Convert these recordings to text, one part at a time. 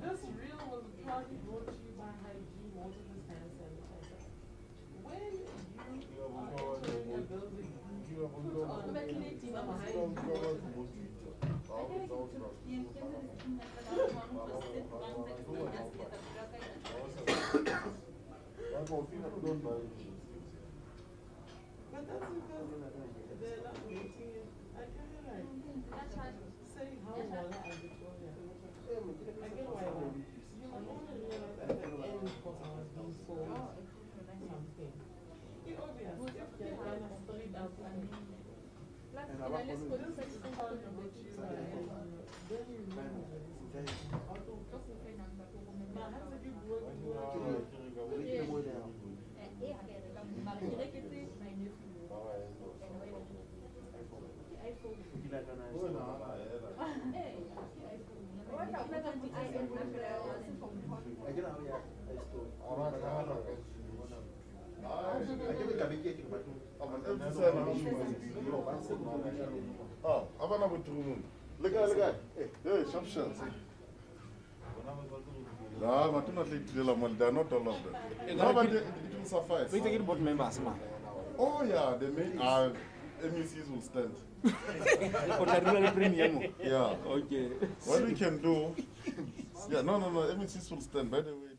This reel was proudly brought to you by Hygiene Waterless Hand Sanitizer. When you are entering a building, put on some hygiene but that's because they're not waiting. I kind of like say how well I Victoria. I get why you might want to realize at the end because I was being sold something. It's obvious. If you're going to straight out and then you remember now, how did you work Oh, I'm not with you. Look at hey, sharp shots. No, but not like they are not all of them. No, but it will suffice. We take it board members, ma. Oh, yeah, the main MECs will stand. Yeah. Okay. What we can do, yeah, no, MECs will stand. By the way,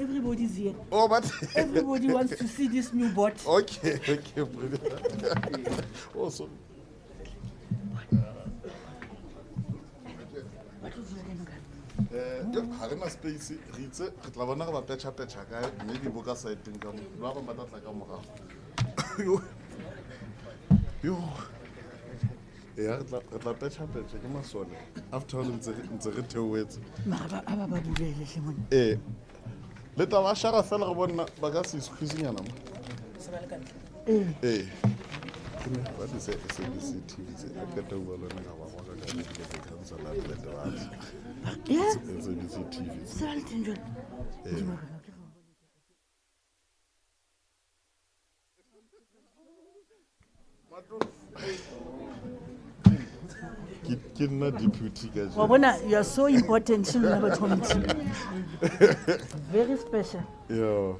Everybody's here. Oh, but Everybody wants to see this new bot. okay, brilliant. Oh, sorry. Ha re na space re itse re tla bona re ba petcha kae mme di boka side teng ka mo ba ba tla ka morago yo ya re tla petcha ke masole after all ntse re theowetse Mara aba ba bulele hle mona. le taba shara fela re bona ba ka se squeezinyana mo what is it? FDC TV. I get over the Yeah. FDC TV. Deputy guys. You are so important. Very special. Yeah.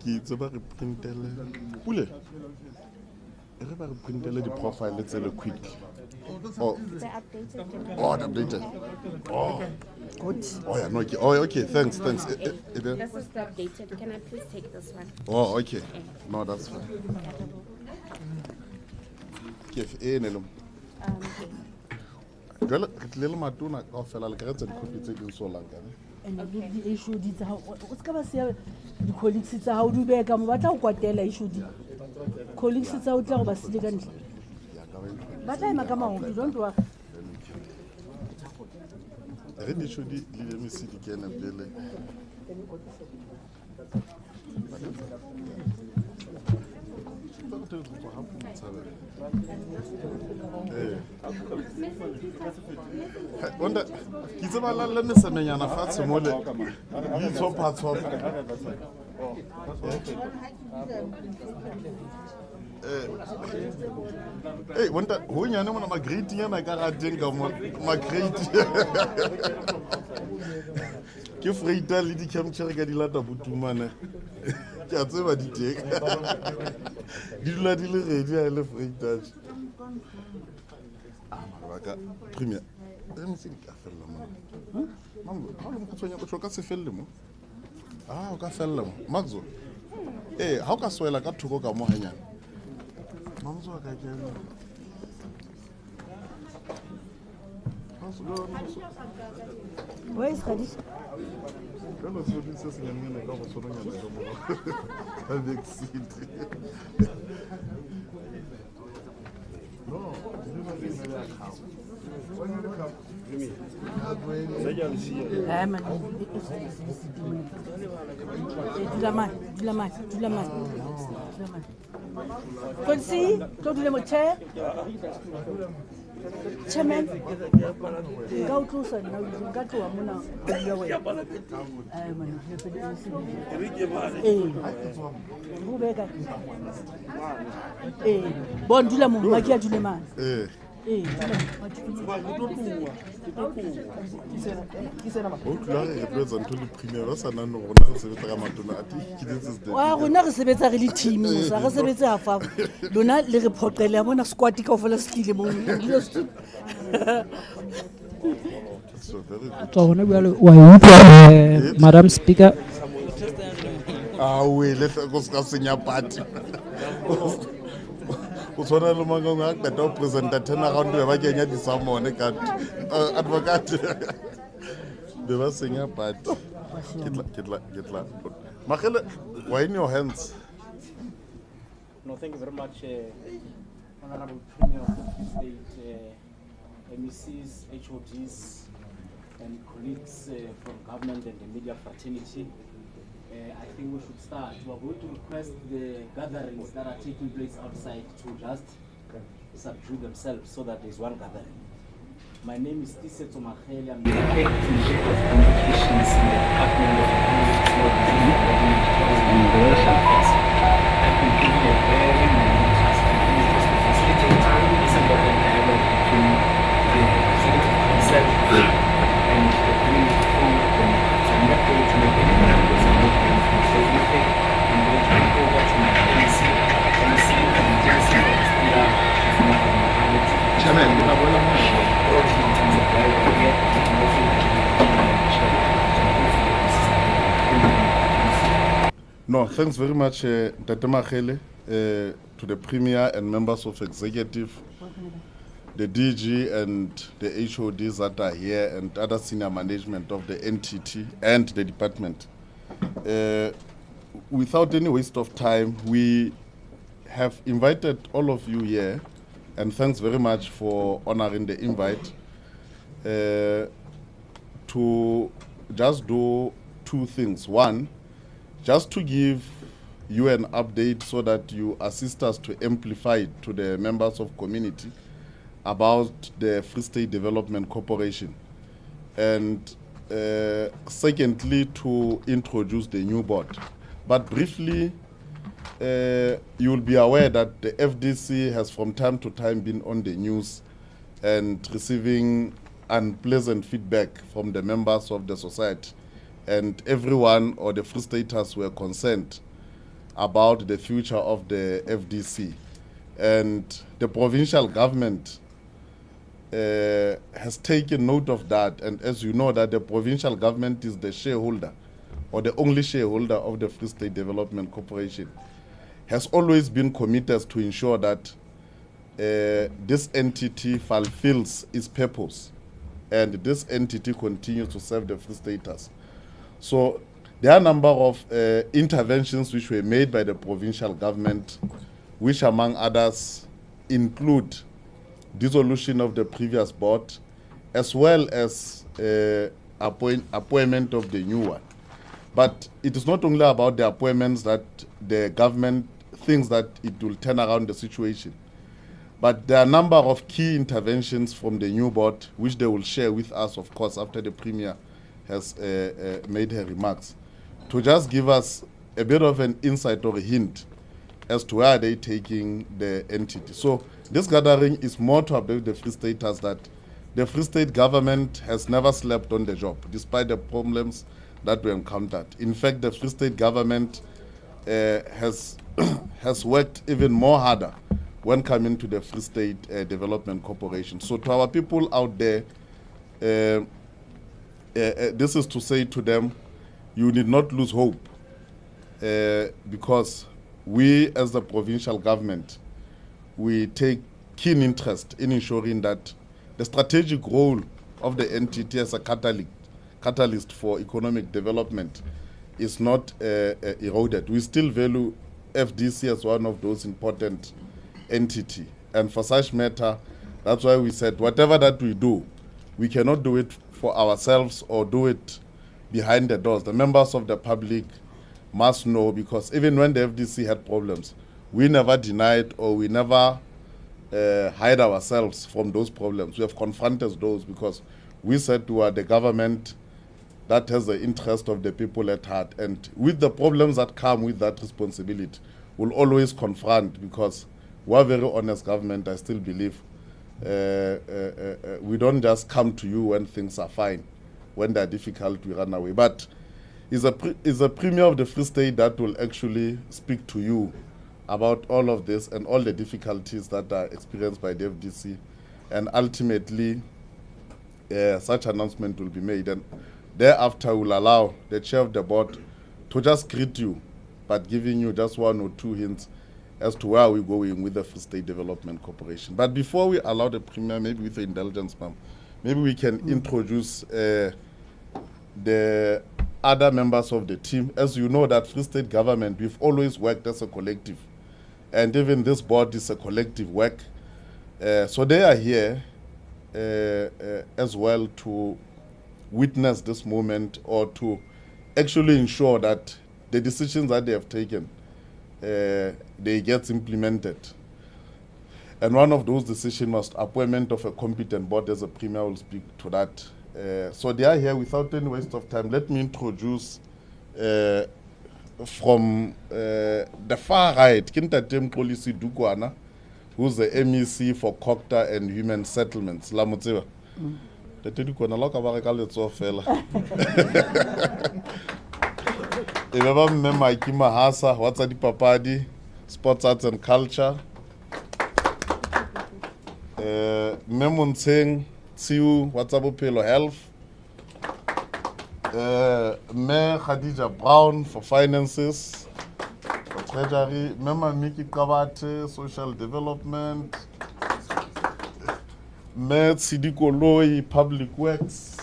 Ki tseba re printele pule re ba re printele di profile tse le quick They're updated. Updated. Good. Yeah, no, okay. Okay, thanks. This is the updated. Can I please take this one? Okay. No, that's fine. Okay. Jwale re tlile le matona ka ofela le ka tsa dikopi tse di so langane And the issue did how what's ka ba se di colleagues tsa how di beka mo batla go kwatela issue di colleagues tsa o tla go ba sile ka ntle batla ema ka maoto don't worry re di issue di le misi di kena pele Wanda kitse ba lalle mesemenyana fatshe mo le di tshopa wanda ho nyane mona ma grade yana ka rateng ka mo ma grade ke freita le di capture ka di lata botumane ke a tseba di teng di dula di le ready a le freita ka premier re mo se ka fella mo mambo ha le mo tshonya go tsoka se felle mo o ka fella mo maxo ha o ka swela ka thoko ka mo hanyana mamzo ka kena where is Khadija Quand on se dit ça, c'est la mienne, quand on se dit avec Sid. Non, Chairman, go to sir. Now you got to Amuna. Bon, du la mon, maquillage du man. rona re sebetsa re le team sa re sebetsa a fa lona le re phoqele bona squad ka ofela skile mo Madam Speaker. We let go senya party. O tsona le mangong a ka to presenter turn around ba kenya di samone ka advocate be ba senya party kitla Makalo, why in your hands? No, thank you very much, Honorable Premier of the State, MECs, HODs, and colleagues from government and the media fraternity. I think we should start. We are going to request the gatherings that are taking place outside to just subdue themselves so that there is one gathering. My name is Mohale. I'm the head of communications in the Department of I've been given a very minute task to facilitate this important dialogue between the Executive Council and the Green Food Committee. So I'm not going to make any numbers. I'm not going to say anything. I'm going to hand over to my FDC and DESTEA, Mohale. No, thanks very much, Tate Mohale, to the Premier and members of Executive, the DG and the HODs that are here, and other senior management of the NTT and the department. Without any waste of time, we have invited all of you here, and thanks very much for honoring the invite, to just do two things. One, just to give you an update so that you assist us to amplify it to the members of community about the Free State Development Corporation. And secondly, to introduce the new board. But briefly, you will be aware that the FDC has from time to time been on the news and receiving unpleasant feedback from the members of the society. And everyone, or the Free Staters, were concerned about the future of the FDC. And the provincial government has taken note of that. And as you know, that the provincial government is the shareholder, or the only shareholder of the Free State Development Corporation, has always been committed to ensure that this entity fulfills its purpose, and this entity continues to serve the Free Staters. So there are a number of interventions which were made by the provincial government, which among others include dissolution of the previous board, as well as appointment of the new one. But it is not only about the appointments that the government thinks that it will turn around the situation, but there are a number of key interventions from the new board, which they will share with us, of course, after the Premier has made her remarks, to just give us a bit of an insight or a hint as to where they taking the entity. So this gathering is more to about the Free Staters, that the Free State government has never slept on the job, despite the problems that we encountered. In fact, the Free State government has worked even more harder when coming to the Free State Development Corporation. So to our people out there, this is to say to them, you need not lose hope, because we as the provincial government, we take keen interest in ensuring that the strategic role of the entity as a catalyst for economic development is not eroded. We still value FDC as one of those important entities. And for such matter, that's why we said whatever that we do, we cannot do it for ourselves or do it behind the doors. The members of the public must know, because even when the FDC had problems, we never denied or we never hide ourselves from those problems. We have confronted those, because we said we are the government that has the interest of the people at heart. And with the problems that come with that responsibility, we'll always confront, because we're a very honest government. I still believe we don't just come to you when things are fine. When they're difficult, we run away. But it's a Premier of the Free State that will actually speak to you about all of this and all the difficulties that are experienced by the FDC. And ultimately, such announcement will be made. And thereafter, we'll allow the chair of the board to just greet you, but giving you just one or two hints as to where we're going with the Free State Development Corporation. But before we allow the Premier, maybe with the indulgence, ma'am, maybe we can introduce the other members of the team. As you know, that Free State government, we've always worked as a collective. And even this board is a collective work. So they are here as well to witness this moment, or to actually ensure that the decisions that they have taken, they get implemented. And one of those decisions was appointment of a competent board, as a Premier will speak to that. So they are here. Without any waste of time, let me introduce from the far right, Kintatem Policy Dukwana, who's the MEC for COCTA and Human Settlements. La Motseba. Tete Dukwana, loka bareka letso fela. Ebaba mme Mike Mahasa, Watsadi Papadi, Sports Arts and Culture. Memonteng, Tsiu, Whatsapp Health. Me Khadija Brown for finances, for treasury. Mema Miki Kabate, social development. Me Sidiko Loi, public works.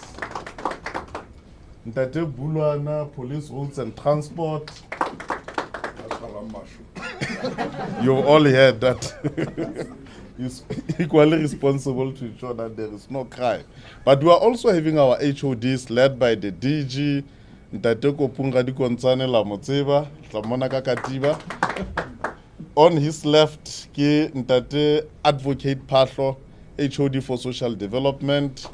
Ntate Bulwana, police roads and transport. You all heard that. Is equally responsible to ensure that there is no crime. But we are also having our HODs led by the DG, Ntate Kopunga di Konsane la Motseba, Tlamona Kakatiba. On his left, ke Ntate Advocate Patlo, HOD for Social Development.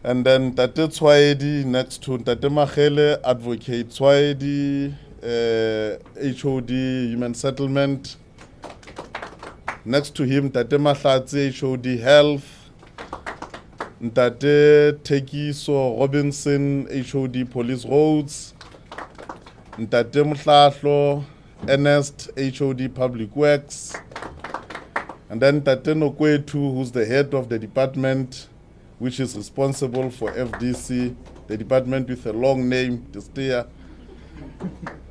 And then Ntate Tswaedi next to Ntate Mohale, Advocate Tswaedi, HOD Human Settlement. Next to him, Ntate Mahlatse, HOD Health. Ntate Tekiso Robinson, HOD Police Roads. Ntate Mhlahlo, Ernest, HOD Public Works. And then Ntate Nokwetu, who's the head of the department, which is responsible for FDC, the department with a long name, DESTEA,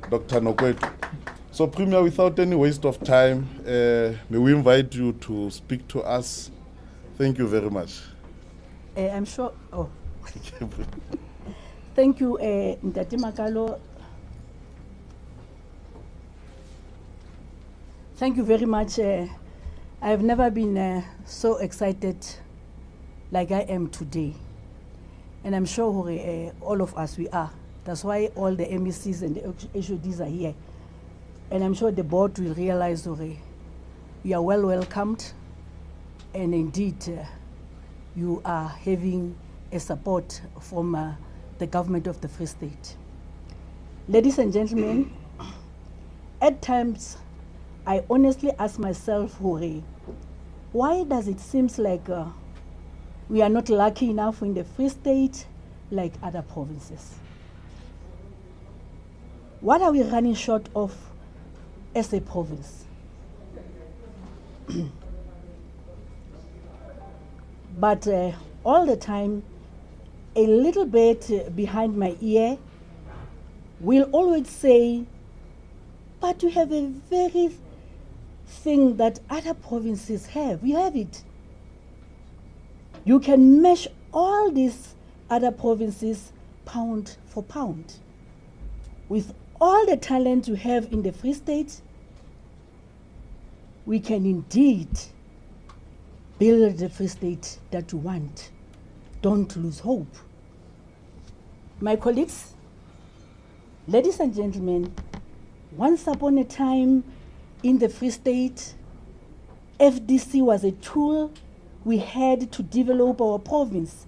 Dr. Nokwetu. So, Premier, without any waste of time, may we invite you to speak to us. Thank you very much. I'm sure. Oh. Thank you, Ntate Makalo. Thank you very much. I've never been so excited like I am today. And I'm sure all of us, we are. That's why all the MECs and the HODs are here. And I'm sure the board will realize you are well welcomed. And indeed, you are having a support from the government of the Free State. Ladies and gentlemen, at times, I honestly ask myself, why does it seem like we are not lucky enough in the Free State like other provinces? What are we running short of as a province? But all the time, a little bit behind my ear will always say, but you have a very thing that other provinces have. You have it. You can mesh all these other provinces pound for pound. With all the talent you have in the Free State, we can indeed build the Free State that you want. Don't lose hope. My colleagues, ladies and gentlemen, once upon a time in the Free State, FDC was a tool we had to develop our province.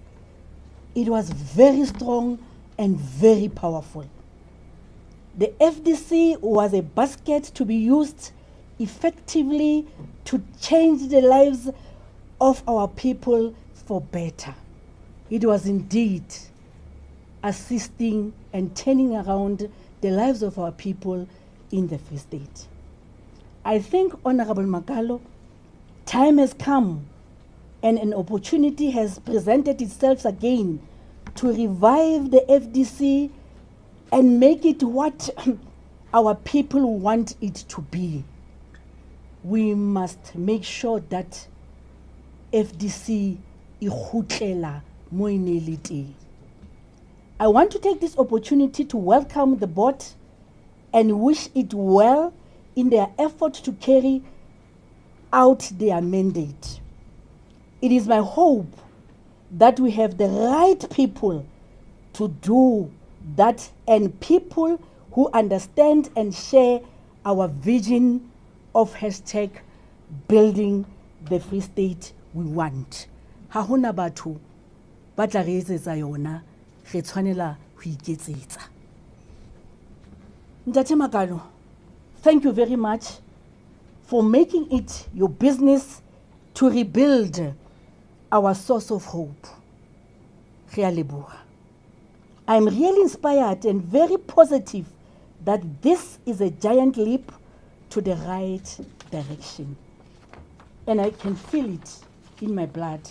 It was very strong and very powerful. The FDC was a basket to be used effectively to change the lives of our people for better. It was indeed assisting and turning around the lives of our people in the Free State. I think, Honorable Makalo, time has come and an opportunity has presented itself again to revive the FDC and make it what our people want it to be. We must make sure that FDC ikgutlela mo e ne le teng. I want to take this opportunity to welcome the board and wish it well in their effort to carry out their mandate. It is my hope that we have the right people to do that, and people who understand and share our vision of hashtag building the Free State we want. Ha hona batho ba tla re etsetsa yona, re tshwanela ho iketsetsa. Ntate Makalo, thank you very much for making it your business to rebuild our source of hope. Re a leboha. I'm really inspired and very positive that this is a giant leap to the right direction. And I can feel it in my blood.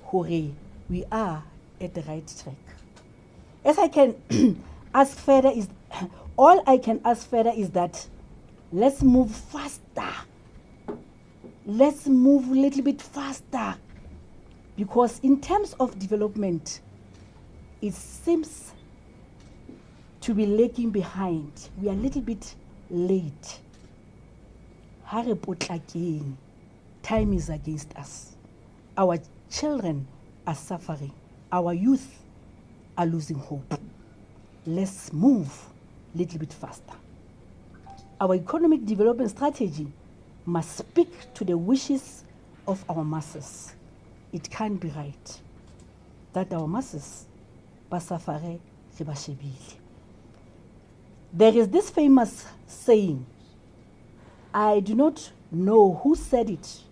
Hooray, we are at the right track. As I can ask further is, all I can ask further is that let's move faster. Let's move a little bit faster. Because in terms of development, it seems to be lagging behind. We are a little bit late. Time is against us. Our children are suffering. Our youth are losing hope. Let's move a little bit faster. Our economic development strategy must speak to the wishes of our masses. It can't be right that our masses basafare ribashebile. There is this famous saying, I do not know who said it,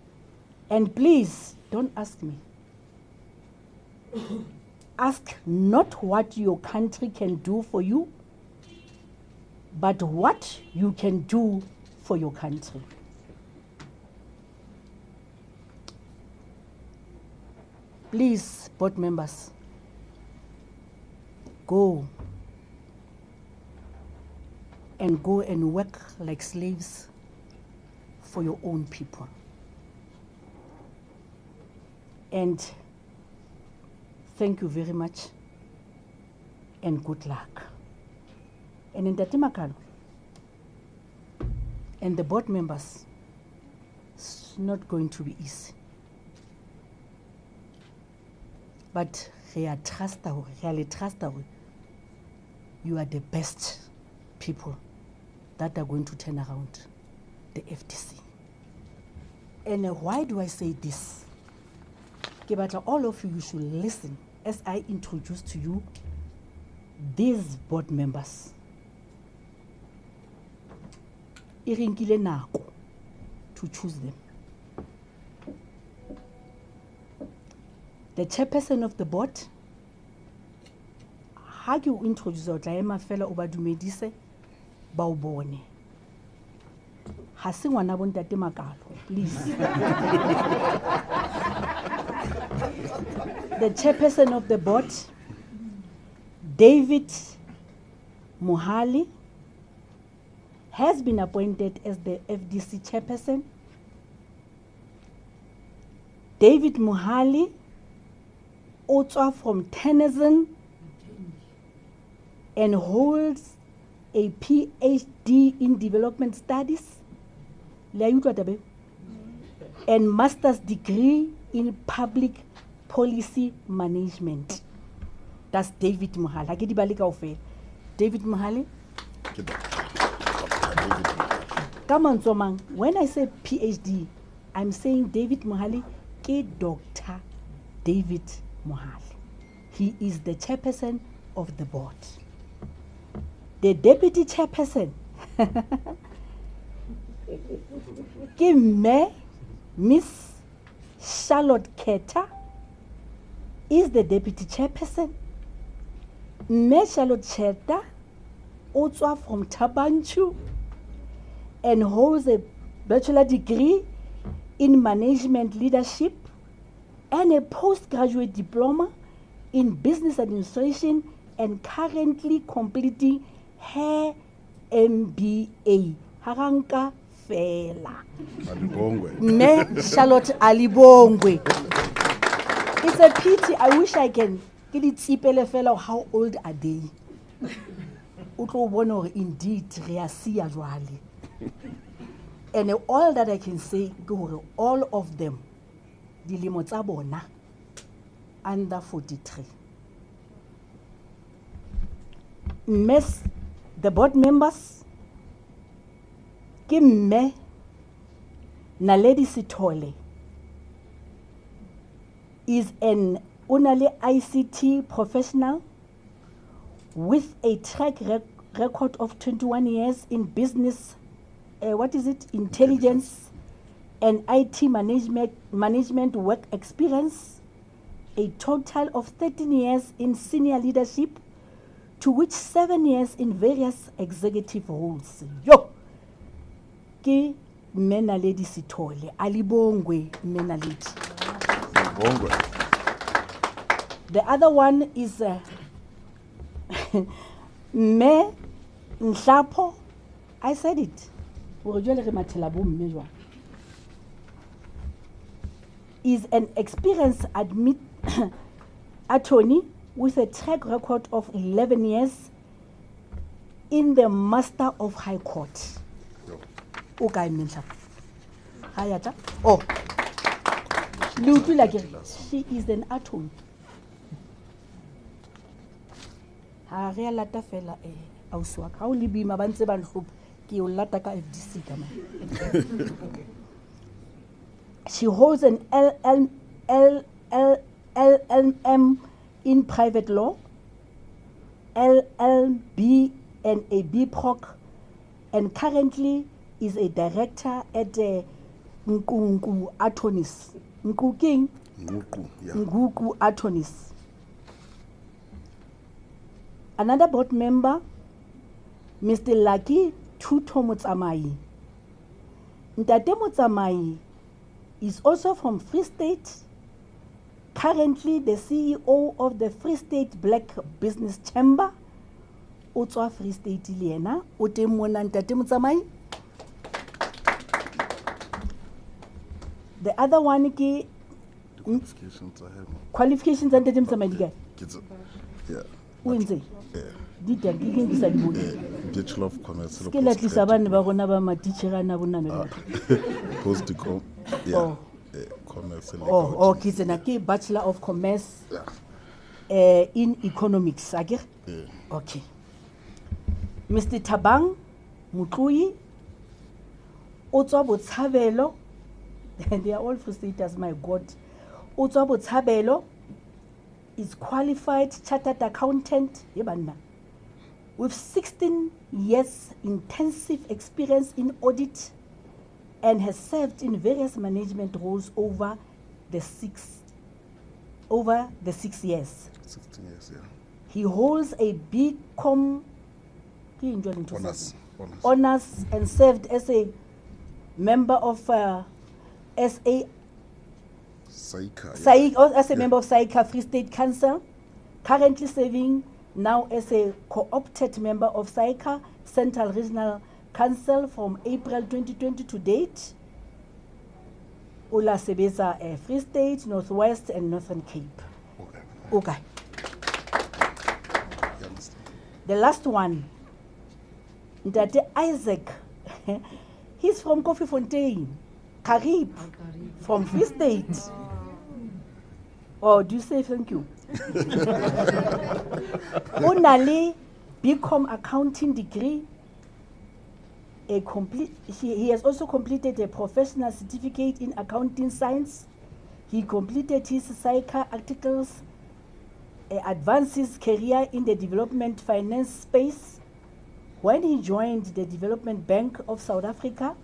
and please don't ask me. Ask not what your country can do for you, but what you can do for your country. Please, board members, go and work like slaves for your own people. And thank you very much and good luck. And in Makalo and the board members, it's not going to be easy. But you are the best people that are going to turn around the FDC. And why do I say this? All of you should listen as I introduce to you these board members. Irinkile nako to choose them. The chairperson of the board, how you introduce Otlaema fela obadumedise baubone. Hasi ngwana bontate Makalo, please. The chairperson of the board, David Mohale, has been appointed as the FDC chairperson. David Mohale, author from Tennyson, and holds a PhD in development studies and master's degree in public policy management. That's David Mohale. David Mohale. Come on, Zomang. When I say PhD, I'm saying David Mohale, Dr. David Mohale. He is the chairperson of the board. The deputy chairperson, Miss Charlotte Keta, is the deputy chairperson. Miss Charlotte Keta, also from Tabanchu, and holds a bachelor degree in management leadership and a postgraduate diploma in business administration, and currently completing her MBA. Haranka Fela. Me Charlotte Alibongwe. It's a pity. I wish I can get it sipele fellow. How old are they? Indeed, and all that I can say, all of them, under 43. Miss the board members, Kimme Naledi Sitole is an Unale ICT professional with a track record of 21 years in business, intelligence and IT management work experience, a total of 13 years in senior leadership, to which 7 years in various executive roles. Yo! Ki Menaledi Sithole. Alibongwe Menaledi. Bongwe. The other one is Me Nhlapo. I said it. Is an experienced attorney with a track record of 11 years in the Master of High Court. Okay, Hayata. Oh, she is an attorney. Lata fela auswaka. How libi mabantse ban hope ki ulata ka FDC kama. She holds an LLM in private law, LLB and a BProc, and currently is a director at the Nkunku Attorneys. Nkuking? Nkuku Attorneys. Another board member, Mr. Lucky Tuto Motsamai. Ntate Motsamai is also from Free State, currently the CEO of the Free State Black Business Chamber. Otswa Free State Liena, Ote Mona Ntate Motsamai. The other one ki qualifications and Ntate Motsamai. Yeah. Winze. Yeah. Bachelor of Commerce. Post-com. Yeah. Commerce. Oh, okay. Bachelor of Commerce in Economics. Yeah. Okay. Mr. Tabang Mutui. Otswa Botshabelo. They are all frustrated, my God. Otswa Botshabelo is qualified chartered accountant with 16 years intensive experience in audit and has served in various management roles over the 6 years. 16 years, yeah. He holds a BCom honors and served as a member of SA as a member of SAICA Free State Council, currently serving now as a co-opted member of SAICA Central Regional Council from April 2020 to date. Ula Sebeza Free State, Northwest and Northern Cape. Okay. The last one, Ndate Isaac. He's from Kofi Fontaine, Karib, from Free State. Oh, do you say thank you? Onali BCom accounting degree. He has also completed a professional certificate in accounting science. He completed his SAICA articles, advanced his career in the development finance space when he joined the Development Bank of South Africa,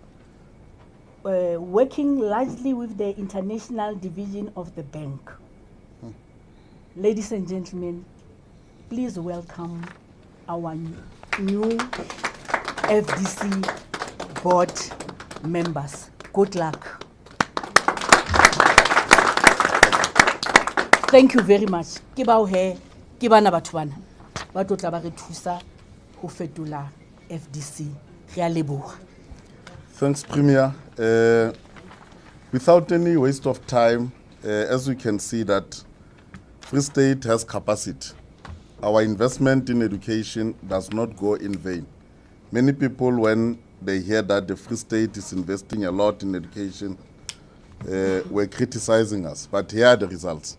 working largely with the international division of the bank. Ladies and gentlemen, please welcome our new FDC board members. Good luck. Thank you very much. Kibana batwana. Batotla ba re thusa ho fetola FDC. Re a leboha. Thanks, Premier. Without any waste of time, as we can see that Free State has capacity. Our investment in education does not go in vain. Many people, when they hear that the Free State is investing a lot in education, were criticizing us. But here are the results.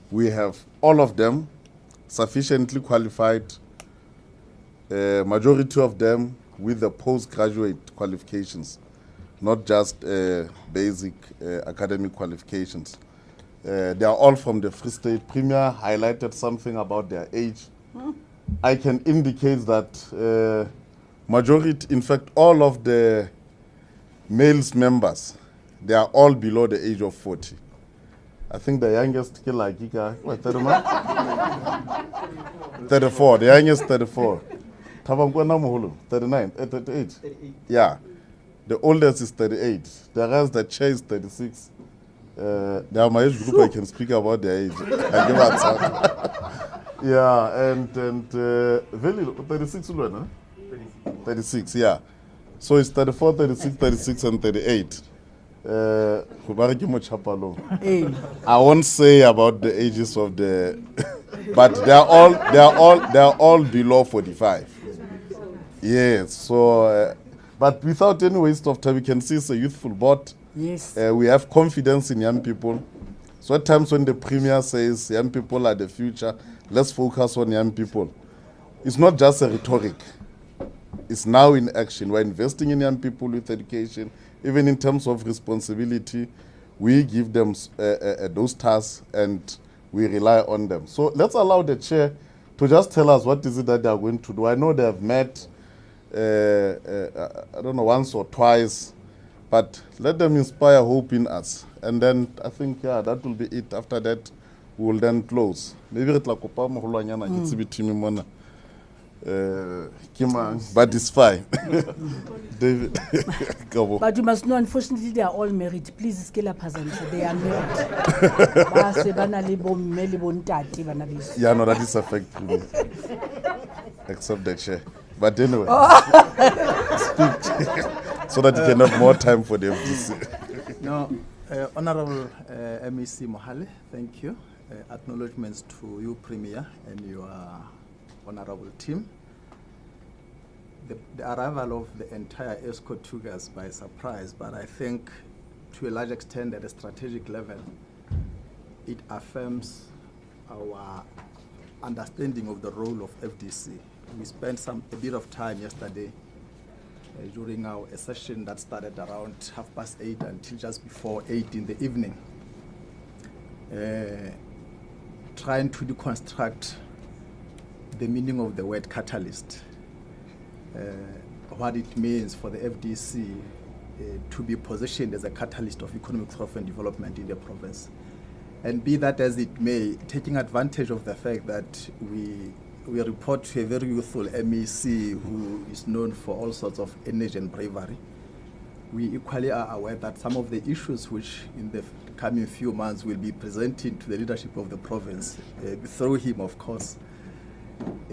We have all of them sufficiently qualified, majority of them with the postgraduate qualifications, not just basic academic qualifications. They are all from the Free State. Premier highlighted something about their age. I can indicate that majority, in fact, all of the males members, they are all below the age of 40. I think the youngest, what, 34, the youngest 34. 39, 38. Yeah. The oldest is 38. The rest, the chair is 36. They are my age group. I can speak about their age. I give a time. Yeah, and very 36, huh? 36, yeah. So it's 34, 36, 36, and 38. I won't say about the ages of the, but they are all below 45. Yes. So, but without any waste of time, we can see it's a youthful board. Yes. We have confidence in young people. So at times when the Premier says young people are the future, let's focus on young people. It's not just a rhetoric. It's now in action. We're investing in young people with education. Even in terms of responsibility, we give them those tasks and we rely on them. So let's allow the chair to just tell us what is it that they are going to do. I know they have met, I don't know, once or twice, but let them inspire hope in us. And then I think, yeah, that will be it. After that, we will then close. Maybe it's like but it's fine. David. But you must know, unfortunately, they are all married. Please, scale up, they are married. Yeah, no, that is affecting me. Except the chair. But anyway, speak so that you can have more time for the FDC. No, Honorable MEC Mohale, thank you. Acknowledgements to you, Premier, and your honorable team. The arrival of the entire ESCO took us by surprise, but I think to a large extent at a strategic level, it affirms our understanding of the role of FDC. We spent a bit of time yesterday during a session that started around 8:30 until just before 8 in the evening, trying to deconstruct the meaning of the word catalyst, what it means for the FDC to be positioned as a catalyst of economic growth and development in the province. And be that as it may, taking advantage of the fact that we report to a very youthful MEC who is known for all sorts of energy and bravery, we equally are aware that some of the issues which in the coming few months will be presenting to the leadership of the province, through him of course,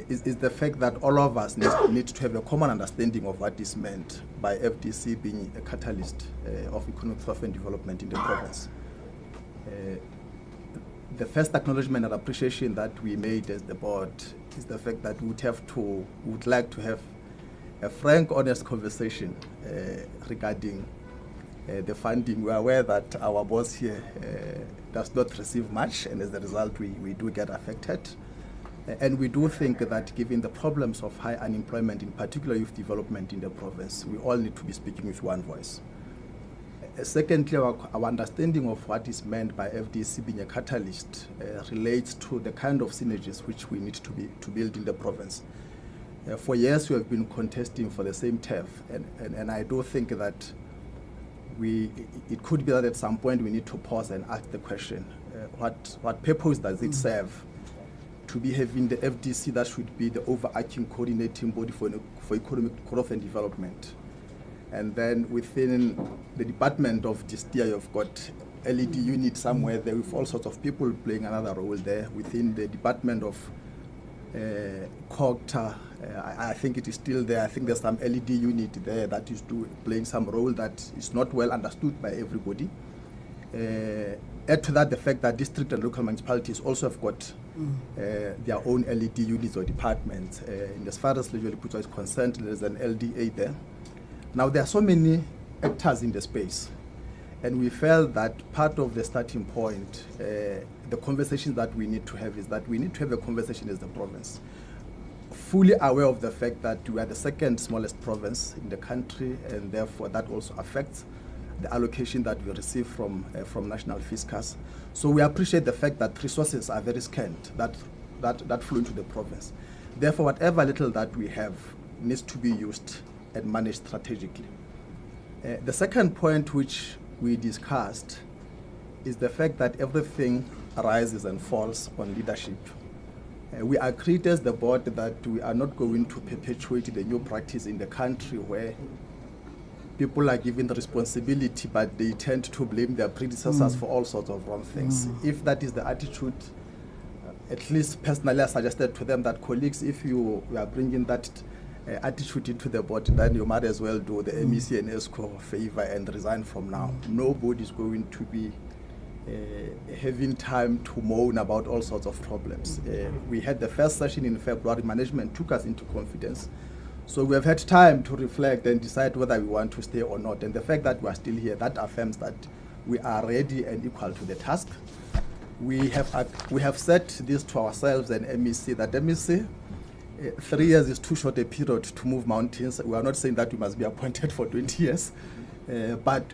is the fact that all of us need to have a common understanding of what is meant by FDC being a catalyst of economic growth and development in the province. The first acknowledgement and appreciation that we made as the board is the fact that we would like to have a frank, honest conversation regarding the funding. We are aware that our boss here does not receive much, and as a result, we do get affected. And we do think that given the problems of high unemployment, in particular youth development in the province, we all need to be speaking with one voice. Secondly, our understanding of what is meant by FDC being a catalyst relates to the kind of synergies which we need to build in the province. For years, we have been contesting for the same turf, and I do think that it could be that at some point we need to pause and ask the question, what purpose does it serve to be having the FDC that should be the overarching coordinating body for economic growth and development? And then within the department of DESTEA, you've got LED unit somewhere there with all sorts of people playing another role there. Within the department of COGTA, I think it is still there. I think there's some LED unit there that is playing some role that is not well understood by everybody. Add to that the fact that district and local municipalities also have got their own LED units or departments. And as far as Lejoliputswa is concerned, there's an LDA there. Now, there are so many actors in the space, and we felt that part of the starting point, the conversations that we need to have is that we need to have a conversation as the province, fully aware of the fact that we are the second smallest province in the country, and therefore that also affects the allocation that we receive from national fiscus. So we appreciate the fact that resources are very scant that flow into the province. Therefore, whatever little that we have needs to be used and managed strategically. The second point which we discussed is the fact that everything rises and falls on leadership. We agreed as the board that we are not going to perpetuate the new practice in the country where people are given the responsibility, but they tend to blame their predecessors for all sorts of wrong things. If that is the attitude, at least personally I suggested to them that, colleagues, if you are bringing that attitude into the board, then you might as well do the MEC and ESCO a favor and resign from now. Nobody is going to be having time to moan about all sorts of problems. We had the first session in February. Management took us into confidence. So we have had time to reflect and decide whether we want to stay or not. And the fact that we are still here, that affirms that we are ready and equal to the task. We have set this to ourselves and MEC, that MEC, 3 years is too short a period to move mountains. We are not saying that we must be appointed for 20 years. But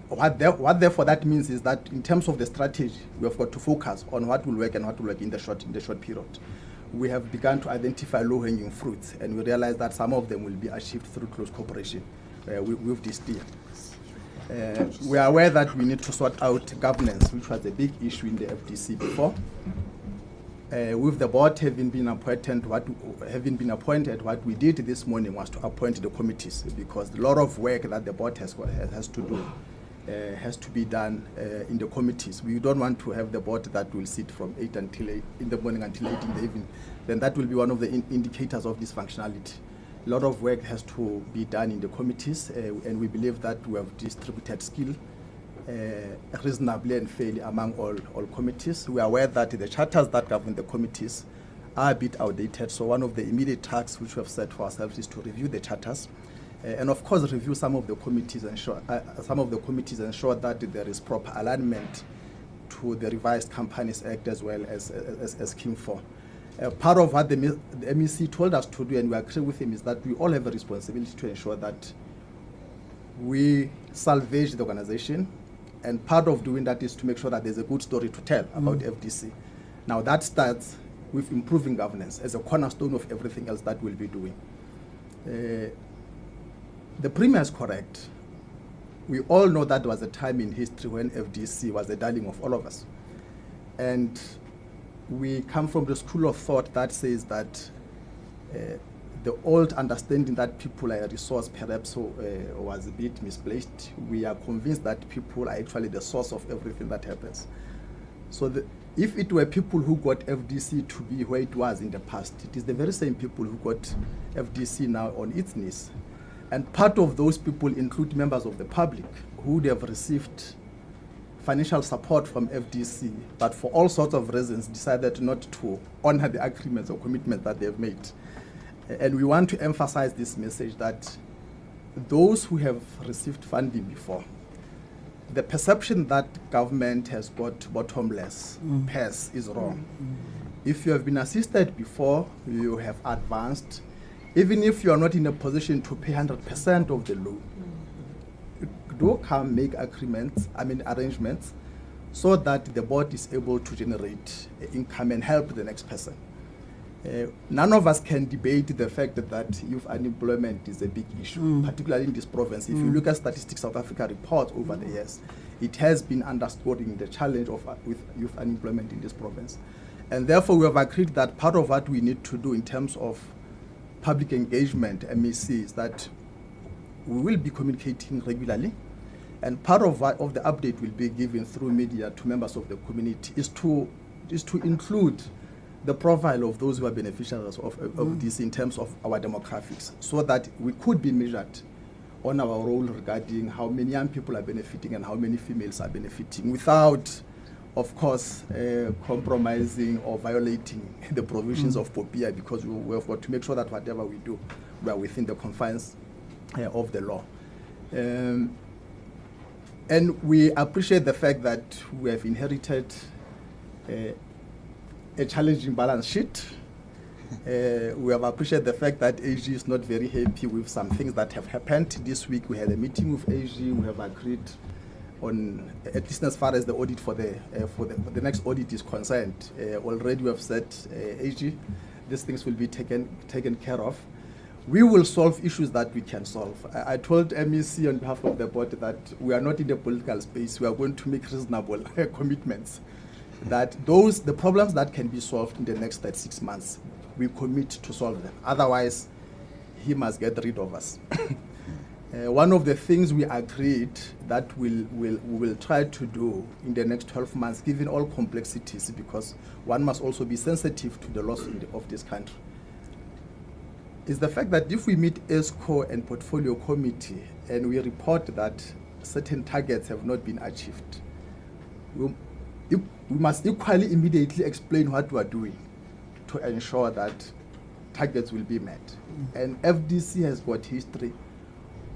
what therefore that means is that in terms of the strategy, we have got to focus on what will work and what will work in the short period. We have begun to identify low-hanging fruits, and we realize that some of them will be achieved through close cooperation with DESTEA. We are aware that we need to sort out governance, which was a big issue in the FDC before. With the board having been appointed, what we did this morning was to appoint the committees, because a lot of work that the board has to do has to be done in the committees. We don't want to have the board that will sit from 8 in the morning until 8 in the evening. Then that will be one of the indicators of dysfunctionality. A lot of work has to be done in the committees, and we believe that we have distributed skill reasonably and fairly among all committees. We are aware that the charters that govern the committees are a bit outdated, so one of the immediate tasks which we have set for ourselves is to review the charters, and of course review some of the committees and ensure that there is proper alignment to the revised Companies Act as well as Scheme 4. Part of what the MEC told us to do, and we agree with him, is that we all have a responsibility to ensure that we salvage the organization, and part of doing that is to make sure that there's a good story to tell about FDC. Now that starts with improving governance as a cornerstone of everything else that we'll be doing. The Premier is correct. We all know that there was a time in history when FDC was the darling of all of us. And we come from the school of thought that says that the old understanding that people are a resource perhaps was a bit misplaced. We are convinced that people are actually the source of everything that happens. So if it were people who got FDC to be where it was in the past, it is the very same people who got FDC now on its knees. And part of those people include members of the public who would have received financial support from FDC, but for all sorts of reasons decided not to honor the agreements or commitments that they have made. And we want to emphasize this message that those who have received funding before, the perception that government has got bottomless purse is wrong. If you have been assisted before, you have advanced, even if you are not in a position to pay 100% of the loan, do come make arrangements so that the board is able to generate income and help the next person. None of us can debate the fact that youth unemployment is a big issue, particularly in this province. If you look at Statistics South Africa reports over the years, it has been underscoring the challenge with youth unemployment in this province. And therefore, we have agreed that part of what we need to do in terms of public engagement, MEC, is that we will be communicating regularly, and part of the update will be given through media to members of the community is to include the profile of those who are beneficiaries of this in terms of our demographics, so that we could be measured on our role regarding how many young people are benefiting and how many females are benefiting, without, of course, compromising or violating the provisions of POPIA, because we have got to make sure that whatever we do, we are within the confines of the law. And we appreciate the fact that we have inherited a challenging balance sheet. We have appreciated the fact that AG is not very happy with some things that have happened. This week we had a meeting with AG. We have agreed on, at least as far as the audit for the next audit is concerned. Already we have said, AG, these things will be taken care of. We will solve issues that we can solve. I told MEC on behalf of the board that we are not in the political space. We are going to make reasonable commitments, that the problems that can be solved in the next 36 months, we commit to solve them. Otherwise, he must get rid of us. One of the things we agreed that we will try to do in the next 12 months, given all complexities, because one must also be sensitive to the laws of this country, is the fact that if we meet ESCO and Portfolio Committee and we report that certain targets have not been achieved, we must equally immediately explain what we are doing to ensure that targets will be met. And FDC has got history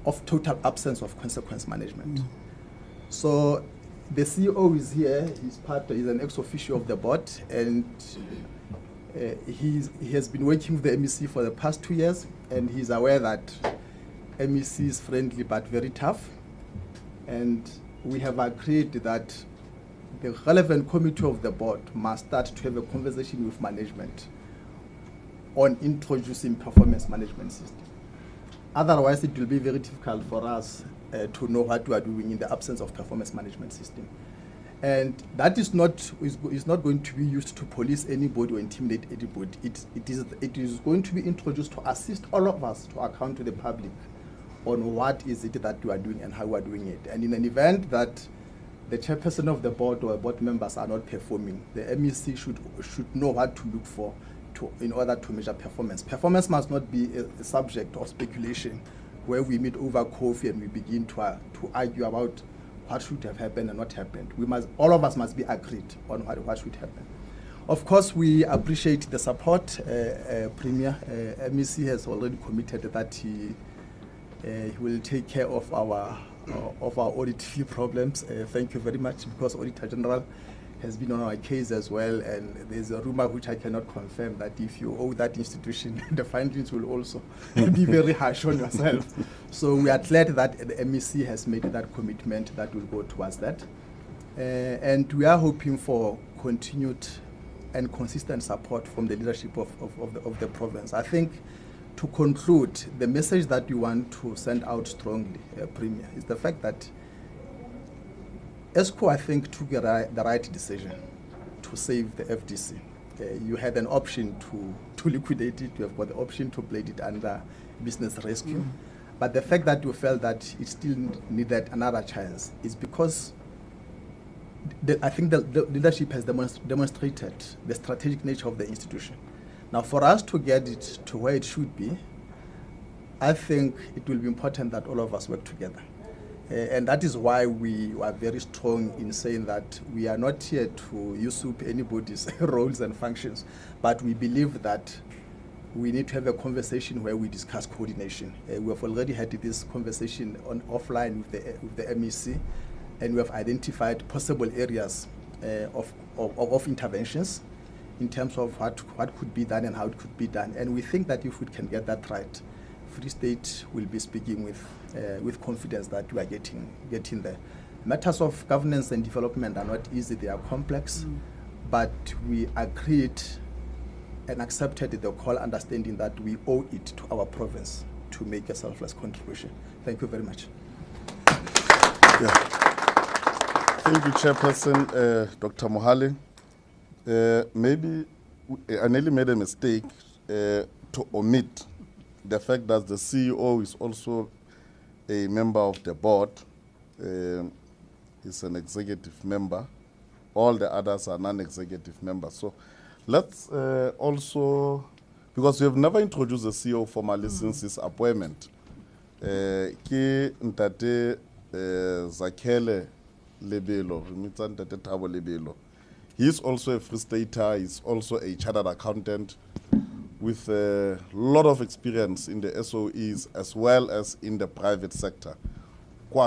of total absence of consequence management. So the CEO is here, he's an ex-officio of the board, and he has been working with the MEC for the past 2 years, and he's aware that MEC is friendly but very tough. And we have agreed that the relevant committee of the board must start to have a conversation with management on introducing performance management system. Otherwise, it will be very difficult for us to know what we are doing in the absence of performance management system. And that is not going to be used to police anybody or intimidate anybody. It is going to be introduced to assist all of us to account to the public on what is it that we are doing and how we are doing it. And in an event that the chairperson of the board or board members are not performing, the MEC should know what to look for in order to measure performance. Performance must not be a subject of speculation where we meet over coffee and we begin to argue about what should have happened and what happened. All of us must be agreed on what should happen. Of course, we appreciate the support. Premier MEC has already committed that he will take care of our audit fee problems. Thank you very much, because Auditor General has been on our case as well, and there's a rumor which I cannot confirm that if you owe that institution, the findings will also be very harsh on yourself. So we are glad that the MEC has made that commitment that will go towards that. And we are hoping for continued and consistent support from the leadership of the province. I think, to conclude, the message that we want to send out strongly, Premier, is the fact that ESCO, I think, took the right decision to save the FDC. You had an option to liquidate it. You have got the option to place it under business rescue. But the fact that you felt that it still needed another chance is because I think the leadership has demonstrated the strategic nature of the institution. Now, for us to get it to where it should be, I think it will be important that all of us work together. And that is why we are very strong in saying that we are not here to usurp anybody's roles and functions, but we believe that we need to have a conversation where we discuss coordination. We have already had this conversation offline with the MEC, and we have identified possible areas of interventions in terms of what could be done and how it could be done. And we think that if we can get that right, Free State will be speaking with confidence that we are getting there. Matters of governance and development are not easy, they are complex, but we agreed and accepted the call, understanding that we owe it to our province to make a selfless contribution. Thank you very much. Yeah. Thank you, Chairperson, Dr. Mohale. Maybe I nearly made a mistake to omit the fact that the CEO is also a member of the board. He's an executive member. All the others are non-executive members. So let's also, because we have never introduced the CEO formally since his appointment. Ki Ntate Zakhele Lebelo, Ntate Thabo Lebelo. He's also a Free Stater. He's also a chartered accountant with a lot of experience in the SOEs as well as in the private sector. So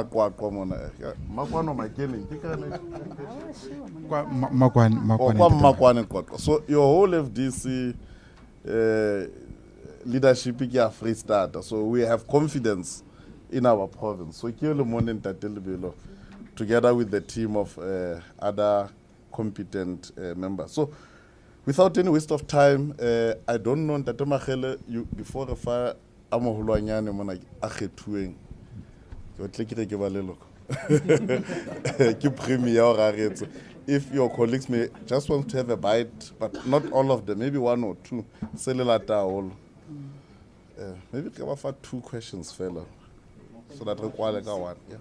your whole FDC leadership is Free State. So we have confidence in our province. So together with the team of other competent members. So without any waste of time, I don't know Ntate Mohale, you before the fire amohulwanyane mona a kgethuweng ke tle ke re ke ba leloko ke premier o raretse. If your colleagues may just want to have a bite, but not all of them, maybe one or two, maybe can offer 2 questions, fella. so that require one. Yeah.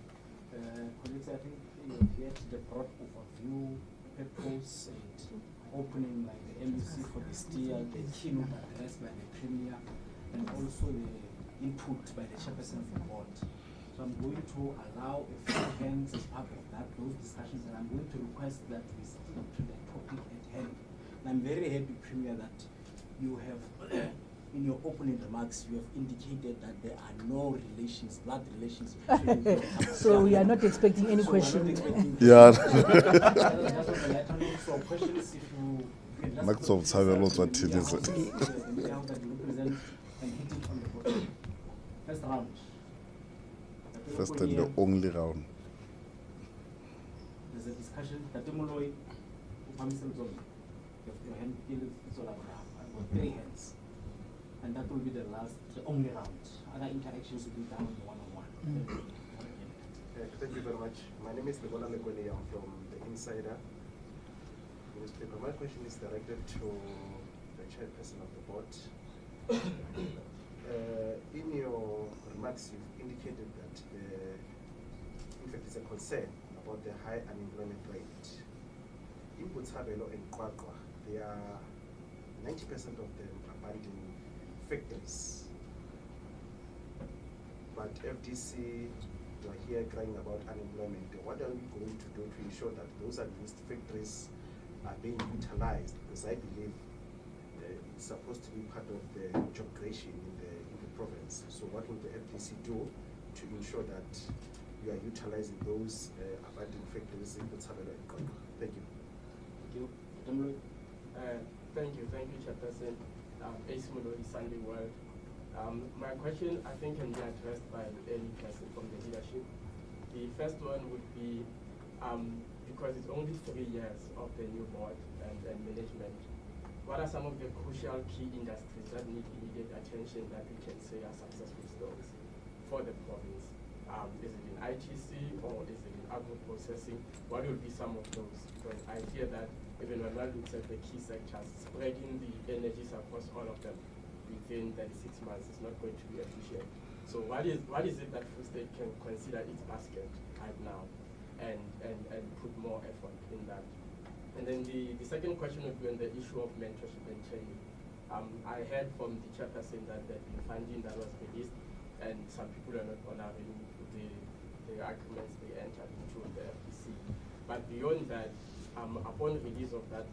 Colleagues, I think you have yet the broad overview, purpose, and opening like the MEC for the DESTEA, the keynote address by the Premier, and also the input by the chairperson of the board. So I'm going to allow a few hands as part of that, those discussions, and I'm going to request that we stick to the topic at hand. And I'm very happy, Premier, that you have, in your opening remarks, you have indicated that there are no relations, blood relations between you. So we are not expecting any So we're question. not expecting Yeah. So questions, if you can just Max put of Savelo, yourself what in it the is. house, the house that you represent, and hit it on the bottom. First round. First and the only round. There's a discussion. Tatemoloi, your hand is all about 3 hands. And that will be the only round. Other interactions will be done on the one-on-one. Thank you very much. My name is Lebola Lekone. I'm from the Insider newspaper. My question is directed to the chairperson of the board. In your remarks, you've indicated that, in fact, it's a concern about the high unemployment rate. In Botshabelo and Kwakwa, there are 90% of them abandoned factories. But FDC, you are here crying about unemployment. What are we going to do to ensure that those unused factories are being utilized? Because I believe it's supposed to be part of the job creation in the province. So what will the FDC do to ensure that you are utilizing those abandoned factories in Botshabelo and Kwakwa? Thank you. Thank you, Chairperson. Asimolo Sunday World. My question, I think, can be addressed by any person from the leadership. The first one would be, because it's only 3 years of the new board and management, what are some of the crucial key industries that need immediate attention that we can say are successful stories for the province? Is it in ITC or is it in agro-processing? What will be some of those? Because I hear that even when one looks at the key sectors, spreading the energies across all of them within 36 months is not going to be efficient. So what is it that Free State can consider its basket right now and put more effort in that? And then the second question would be on the issue of mentorship and training. I heard from the chairperson that there'd been funding that was released and some people are not honoring the agreements they entered into the FDC. But beyond that, upon release of that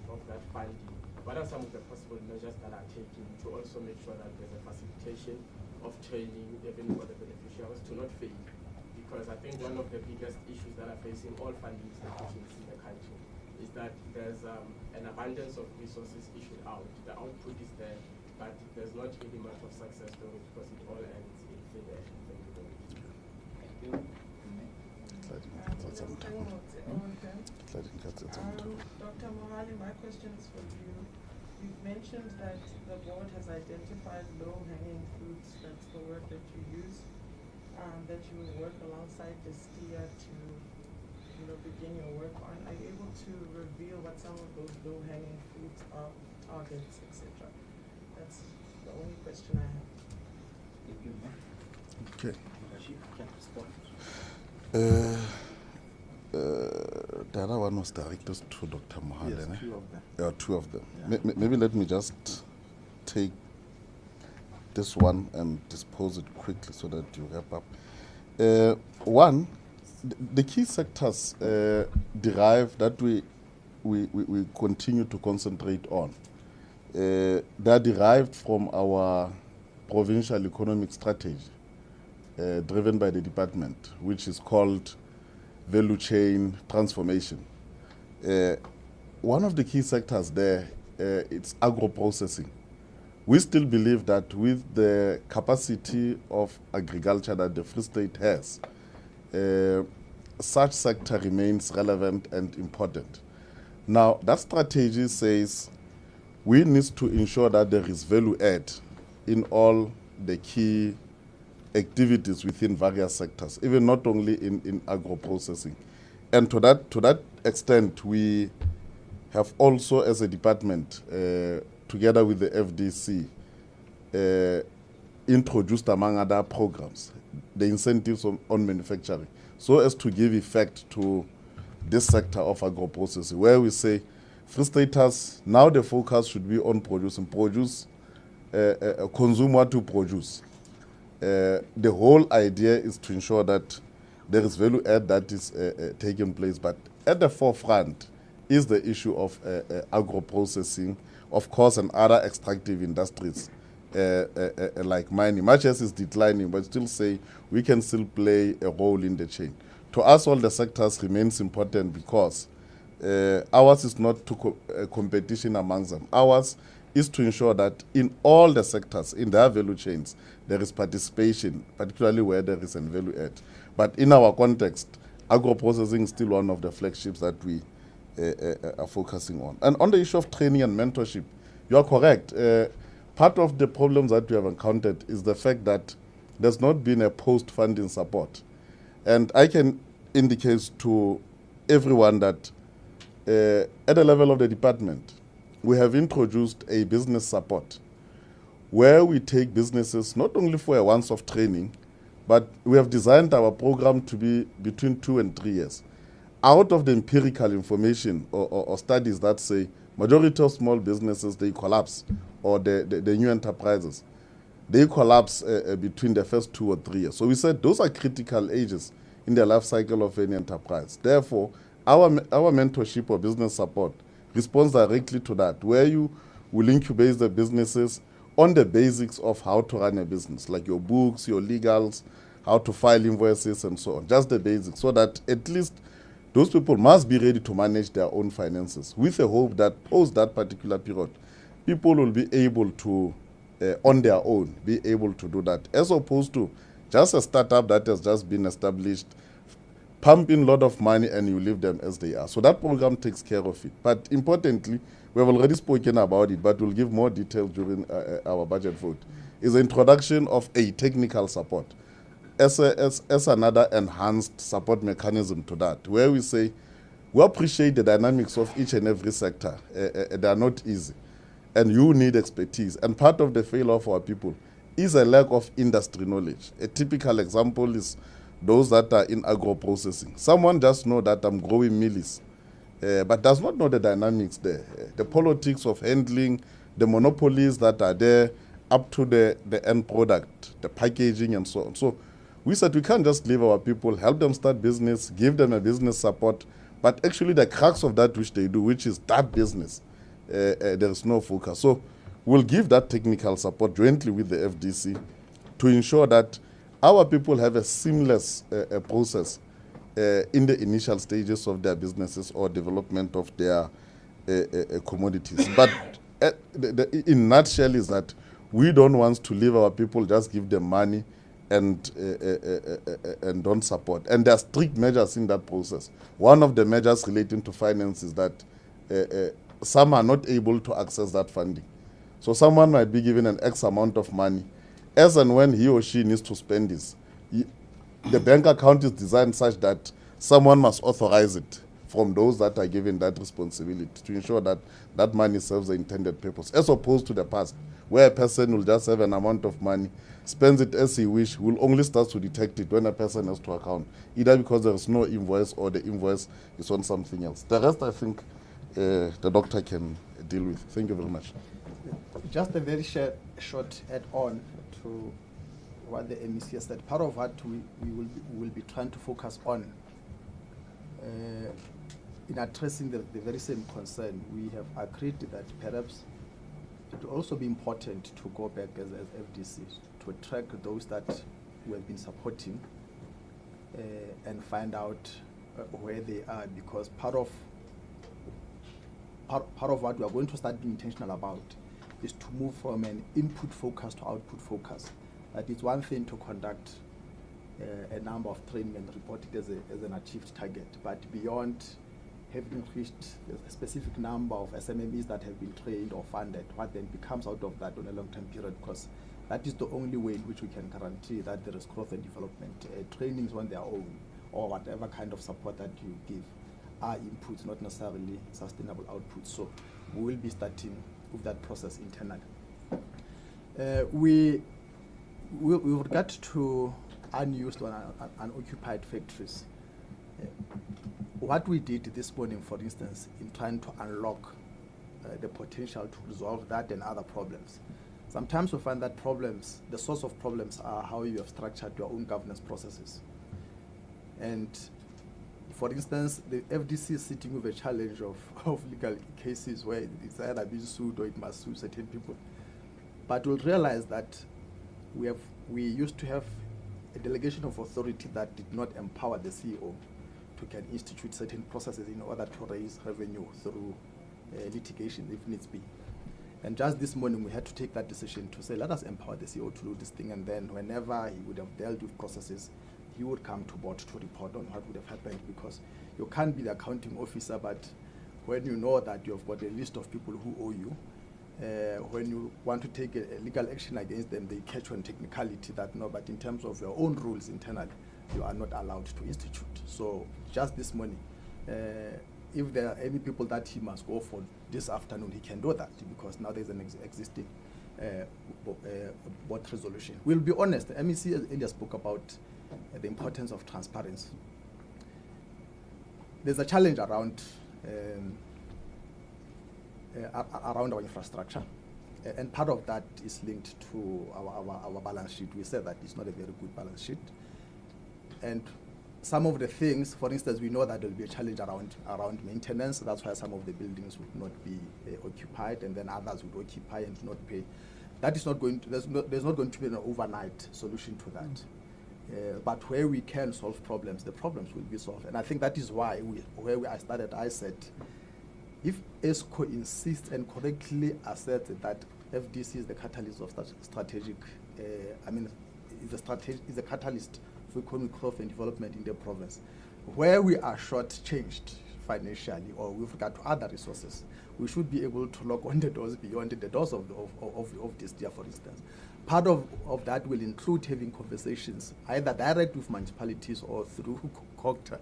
funding, what are some of the possible measures that are taken to also make sure that there's a facilitation of training even for the beneficiaries to not fail? Because I think one of the biggest issues that are facing all funding institutions in the country is that there's an abundance of resources issued out. The output is there, but there's not really much of success stories because it all ends in failure. Thank you very much. Thank you. Dr. Mohale, my question is for you. You've mentioned that the board has identified low-hanging fruits, that's the word that you use, that you will work alongside DESTEA to begin your work on. Are you able to reveal what some of those low-hanging fruits are, targets, etc.? That's the only question I have. Okay. The other one was directed to Dr. Mohale. Yes, 2 of them. Yeah, 2 of them. Yeah. Maybe let me just take this one and dispose it quickly so that you wrap up. One, the key sectors derive that we continue to concentrate on. They are derived from our provincial economic strategy driven by the department, which is called value chain transformation. One of the key sectors there, it's agro-processing. We still believe that with the capacity of agriculture that the Free State has, such sector remains relevant and important. Now, that strategy says we need to ensure that there is value add in all the key activities within various sectors, even not only in agro-processing. And to that extent, we have also, as a department, together with the FDC, introduced, among other programs, the incentives on manufacturing, so as to give effect to this sector of agro-processing, where we say, Free Staters, now the focus should be on consume what to produce. The whole idea is to ensure that there is value add that is taking place, but at the forefront is the issue of agro-processing, of course, and other extractive industries like mining. Much as it's declining, but still say we can still play a role in the chain. To us, all the sectors remains important because ours is not to competition amongst them. Ours is to ensure that in all the sectors, in their value chains, there is participation, particularly where there is a value add. But in our context, agro-processing is still one of the flagships that we are focusing on. And on the issue of training and mentorship, you are correct. Part of the problems that we have encountered is the fact that there's not been a post-funding support. And I can indicate to everyone that at the level of the department, we have introduced a business support where we take businesses not only for a once-off training, but we have designed our program to be between 2 and 3 years. Out of the empirical information or studies that say majority of small businesses, they collapse, or the new enterprises, they collapse between the first 2 or 3 years. So we said those are critical ages in the life cycle of any enterprise. Therefore, our mentorship or business support responds directly to that, where you will incubate the businesses on the basics of how to run a business, like your books, your legals, how to file invoices and so on, just the basics, so that at least those people must be ready to manage their own finances with the hope that post that particular period, people will be able to, on their own, be able to do that, as opposed to just a startup that has just been established, pump in a lot of money and you leave them as they are. So that program takes care of it. But importantly, we have already spoken about it, but we'll give more detail during our budget vote, is the introduction of a technical support as another enhanced support mechanism to that, where we say we appreciate the dynamics of each and every sector. They are not easy, and you need expertise. And part of the failure of our people is a lack of industry knowledge. A typical example is those that are in agro-processing. Someone just know that I'm growing mealies, but does not know the dynamics there, the politics of handling, the monopolies that are there, up to the end product, the packaging and so on. So we said we can't just leave our people, help them start business, give them a business support, but actually the crux of that which they do, which is that business, there is no focus. So we'll give that technical support jointly with the FDC to ensure that our people have a seamless process in the initial stages of their businesses or development of their commodities. But in a nutshell is that we don't want to leave our people, just give them money and don't support. And there are strict measures in that process. One of the measures relating to finance is that some are not able to access that funding. So someone might be given an X amount of money. As and when he or she needs to spend this, the bank account is designed such that someone must authorize it from those that are given that responsibility to ensure that that money serves the intended purpose, as opposed to the past, where a person will just have an amount of money, spends it as he wish, will only start to detect it when a person has to account, either because there is no invoice or the invoice is on something else. The rest, I think, the doctor can deal with. Thank you very much. Just a very short add-on to what the MEC has said. Part of what we will be trying to focus on in addressing the very same concern, we have agreed that perhaps it will also be important to go back as FDC to track those that we have been supporting and find out where they are, because part of what we are going to start being intentional about is to move from an input focus to output focus. That it's one thing to conduct a number of training and report it as an achieved target, but beyond having reached a specific number of SMMEs that have been trained or funded, what then becomes out of that on a long-term period, because that is the only way in which we can guarantee that there is growth and development. Trainings on their own, or whatever kind of support that you give, are inputs, not necessarily sustainable outputs. So we will be starting with that process internally. With regard to unused or unoccupied factories. What we did this morning, for instance, in trying to unlock the potential to resolve that and other problems. Sometimes we find that problems, the source of problems are how you have structured your own governance processes. And for instance, the FDC is sitting with a challenge of legal cases where it's either being sued or it must sue certain people. But we'll realize that we used to have a delegation of authority that did not empower the CEO to can institute certain processes in order to raise revenue through litigation if needs be. And just this morning we had to take that decision to say, let us empower the CEO to do this thing, and then whenever he would have dealt with processes, he would come to board to report on what would have happened, because you can't be the accounting officer, but when you know that you've got a list of people who owe you, when you want to take a legal action against them, they catch on technicality that no, but in terms of your own rules internally, you are not allowed to institute. So just this morning, if there are any people that he must go for this afternoon, he can do that, because now there's an existing board resolution. We'll be honest, the MEC India spoke about the importance of transparency. There's a challenge around our infrastructure, and part of that is linked to our balance sheet. We said that it's not a very good balance sheet, and some of the things, for instance, we know that there will be a challenge around maintenance. That's why some of the buildings would not be occupied, and then others would occupy and not pay. That is not going to, there's not going to be an overnight solution to that. But where we can solve problems, the problems will be solved. And I think that is why I started, I said, if ESCO insists and correctly asserts that FDC is the catalyst of strategic, is a catalyst for economic growth and development in the province, where we are short-changed financially or with regard to other resources, we should be able to knock on the doors beyond the doors of DESTEA, for instance. Part of that will include having conversations, either direct with municipalities or through COCTA,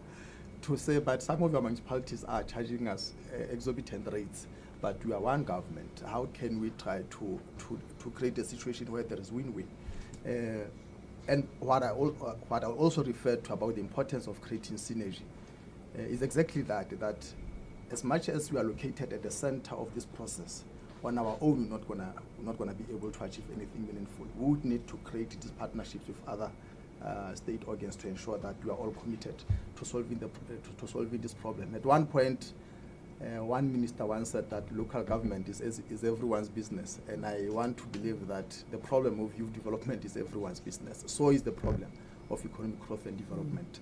to say, but some of your municipalities are charging us exorbitant rates, but we are one government. How can we try to create a situation where there is win-win? And what I also referred to about the importance of creating synergy is exactly that as much as we are located at the center of this process, on our own we're not gonna be able to achieve anything meaningful. We would need to create these partnerships with other state organs to ensure that we are all committed to solving this problem. At one point, one minister once said that local government is everyone's business, and I want to believe that the problem of youth development is everyone's business. So is the problem of economic growth and development.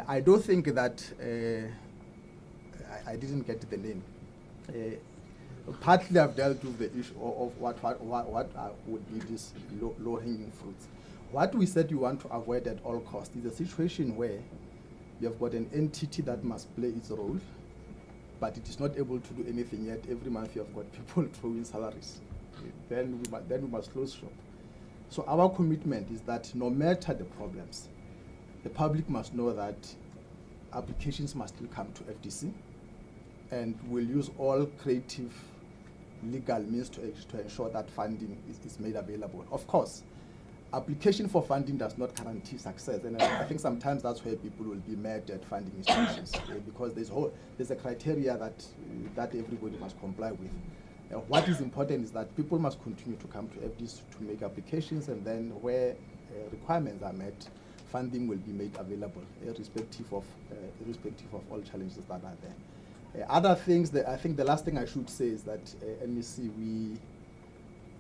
I do think that I didn't get the name. Partly I've dealt with the issue of what would be this low-hanging fruits. What we said we want to avoid at all costs is a situation where you have got an entity that must play its role, but it is not able to do anything yet. Every month you have got people throwing salaries. Then we must close shop. So our commitment is that no matter the problems, the public must know that applications must still come to FDC, and we'll use all creative legal means to ensure that funding is made available. Of course, application for funding does not guarantee success, and I think sometimes that's where people will be mad at funding institutions because there's a criteria that everybody must comply with. What is important is that people must continue to come to FDC to make applications, and then where requirements are met, funding will be made available, irrespective of all challenges that are there. Other things, I think the last thing I should say is that MEC,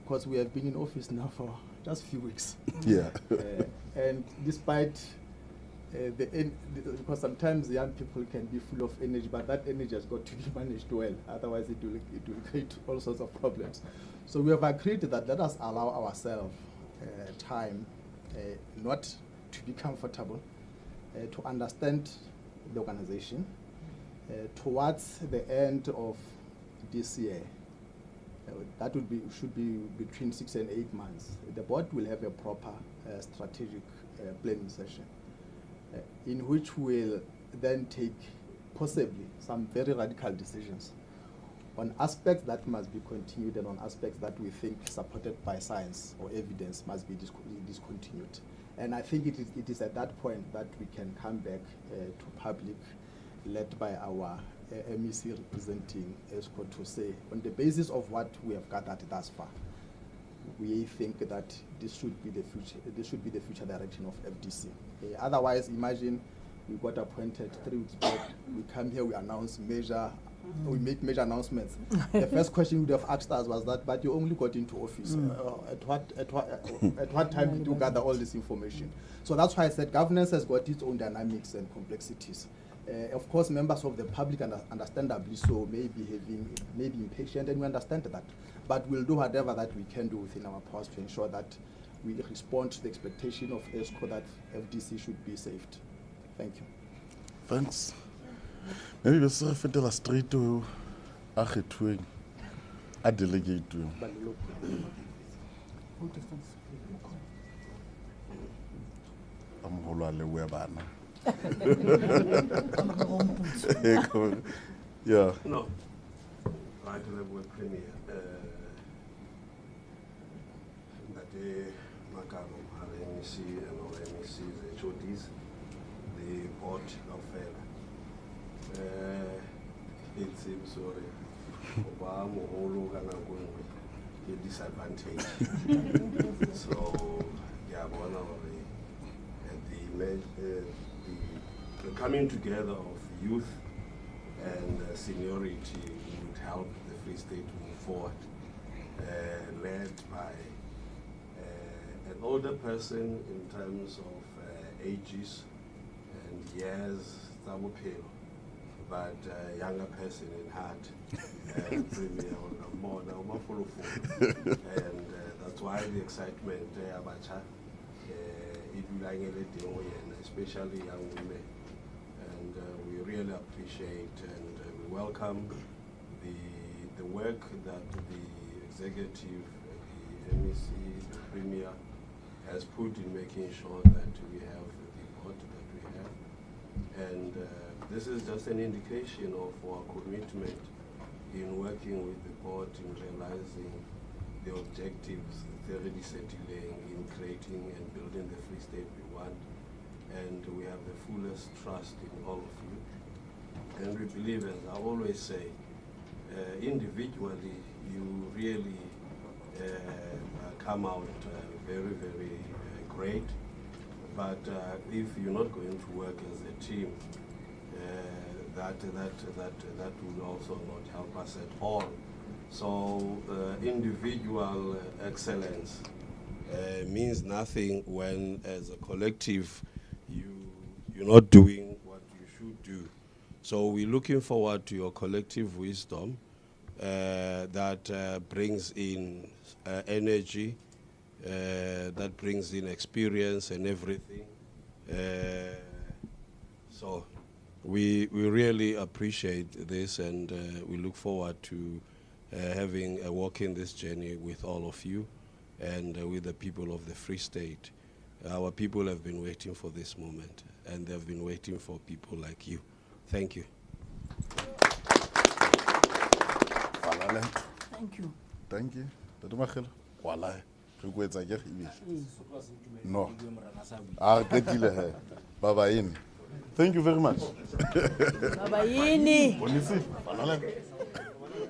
because we have been in office now for just a few weeks. Yeah. And despite because sometimes young people can be full of energy, but that energy has got to be managed well. Otherwise, it will create all sorts of problems. So we have agreed that let us allow ourselves time, not to be comfortable, to understand the organization. Towards the end of this year, that should be between 6 and 8 months. The board will have a proper strategic planning session, in which we'll then take possibly some very radical decisions on aspects that must be continued and on aspects that we think supported by science or evidence must be discontinued. And I think it is at that point that we can come back to public, led by our MEC representing ESCO, to say, on the basis of what we have gathered thus far, we think that this should be the future. This should be the future direction of FDC. Otherwise, imagine we got appointed 3 weeks back. We come here, we announce measure. We make major announcements. The first question you would have asked us was that, but you only got into office. At what time did you gather all this information? So that's why I said governance has got its own dynamics and complexities. Of course, members of the public, understandably so, may be impatient, and we understand that. But we'll do whatever that we can do within our powers to ensure that we respond to the expectation of ESCO that FDC should be saved. Thank you. Thanks. Maybe we should fit straight to a delegate to yeah. No. Right level premier. Makalo, Mohale, MEC, and all MECs, HODs, the board of it seems sorry. Mohale and a disadvantage. So, yeah, one of the coming together of youth and seniority would help the Free State move forward, led by an older person in terms of ages and years, but a younger person in heart, premier more and that's why the excitement especially young women, and we really appreciate and we welcome the work that the executive, the MEC, the premier has put in making sure that we have the board that we have, and this is just an indication of our commitment in working with the board in realizing the objectives thoroughly settling in creating and building the Free State we want, and we have the fullest trust in all of you. And we believe, as I always say, individually you really come out very, very great, but if you're not going to work as a team, that will also not help us at all. So individual excellence means nothing when, as a collective, you're not doing what you should do. So we're looking forward to your collective wisdom that brings in energy, that brings in experience and everything. So we really appreciate this, and we look forward to having a walk in this journey with all of you and with the people of the Free State. Our people have been waiting for this moment, and they've been waiting for people like you. Thank you. Thank you. Thank you. No. Bye-bye. Thank you very much. Bye-bye.